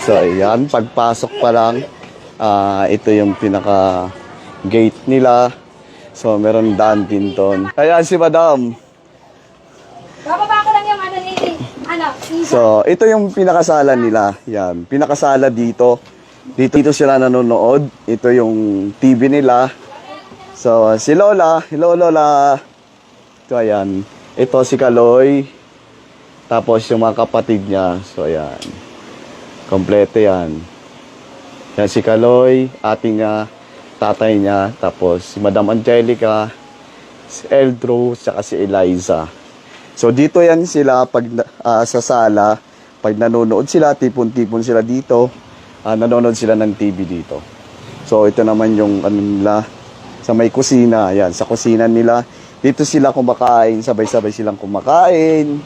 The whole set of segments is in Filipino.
So, ayan, pagpasok pa lang, ito yung pinaka gate nila. So, meron daan din doon. Ayan si Madam. Bababa ko lang yung Isa. So, ito yung pinakasala nila. Yan, pinakasala dito. Dito sila nanonood. Ito yung TV nila. So, si Lola. Hello, Lola. So, ayan. Ito si Kaloy. Tapos yung mga kapatid niya. So, ayan. Kompleto yan. Yan si Kaloy, ating tatay niya. Tapos si Madam Angelica, si Eldro, saka si Eliza. So dito yan sila pag sa sala. Pag nanonood sila, tipon-tipon sila dito. Nanonood sila ng TV dito. So ito naman yung ano nila, sa may kusina. Yan, sa kusina nila. Dito sila kumakain, sabay-sabay silang kumakain.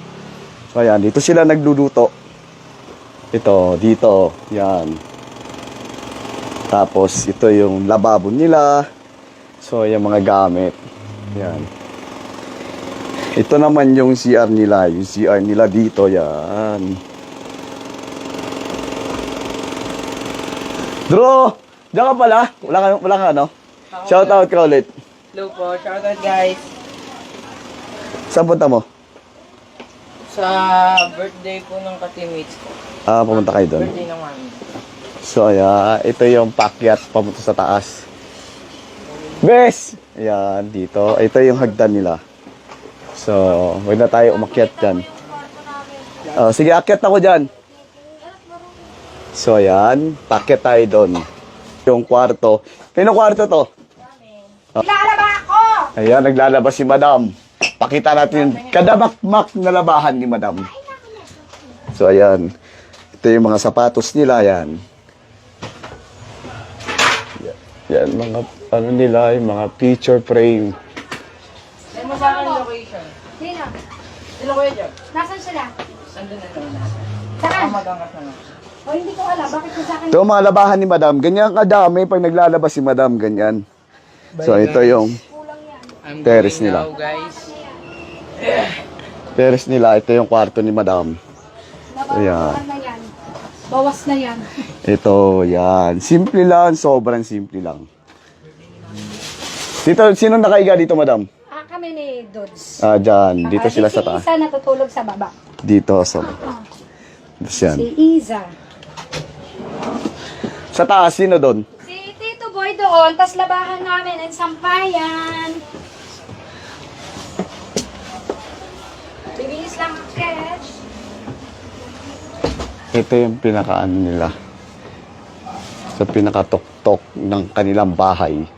So ayan, dito sila nagluluto. Ito, dito, yan. Tapos, ito yung lababo nila. So, yung mga gamit. Yan. Ito naman yung CR nila. Yung CR nila dito, yan. Drew! Diyan ka pala? Wala ka ano? Shout out ka ulit. Hello po, shout out guys. Saan punta mo? Sa birthday po ng ka-teammates ko. Pumunta kayo doon. Birthday ng mami. So, ayan. Ito yung pakyat papunta sa taas. Bes! Ayan, dito. Ito yung hagdan nila. So, huwag na tayo umakyat dyan. Sige, akyat ako dyan. So, ayan. Pakyat tayo doon. Yung kwarto. Kino kwarto to? Lalaba ako! Ayan, naglalabas si Madam. Pakita natin yung kadamakmak na labahan ni Madam. So, ayan. Ito yung mga sapatos nila, yan. Yan, mga, ano nila, yung mga picture frame. Saan mo sa akin location? Sino? Sino kuya Job? Nasaan sila? Sandun na naman. Saan? Magangas na lang. O hindi ko alam. Bakit ko sa akin? Ito, mga labahan ni Madam. Ganyan kadami pag naglalabas si Madam, ganyan. So, ito yung I'm terrace going nila. now, guys. terrace nila. Ito yung kwarto ni Madam. Ayan. Nabawasan na yan. Bawas na yan. Ito, yan. Simple lang, sobrang simple lang. Dito, sino nakaiga dito, Madam? Kami ni Dudes. Dyan. Dito sila sa taas. Si Isa natutulog sa baba. Dito, so. Tapos yan. Si Isa. Sa taas, sino doon? Si Tito Boy doon. Tas labahan namin and sampayan. Bibilis lang ang cash. Ito yung pinakaano nila. Sa pinakatok-tok ng kanilang bahay.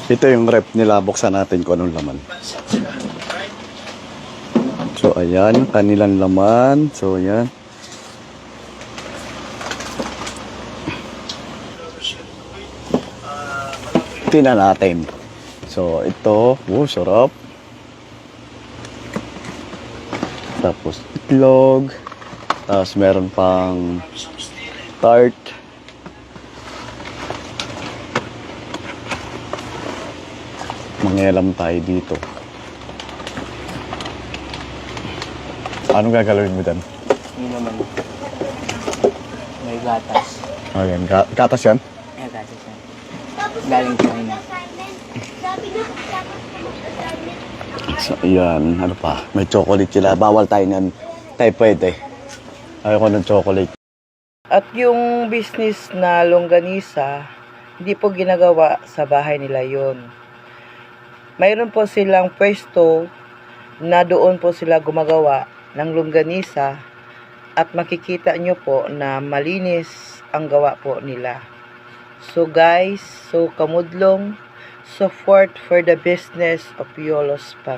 Ito yung rep nila. Buksan natin kung anong laman. So, ayan. Kanilang laman. So, ayan. Tingnan natin. So, ito. Sarap. Tapos, itlog. Tapos, meron pang tart. Mangyalam tayo dito. Anong gagalawin mo dyan? Hindi naman. May gatas. Ayan, gatas yan? May gatas yan. Galing China. So, ayan. Ano pa? May chocolate sila. Bawal tayo nan. Tayo pwede. Ayoko ng chocolate. At yung business na longganisa, hindi po ginagawa sa bahay nila yon. Mayroon po silang pwesto na doon po sila gumagawa ng longganisa at makikita nyo po na malinis ang gawa po nila. So guys, so kamudlong, support for the business of Yolos Family.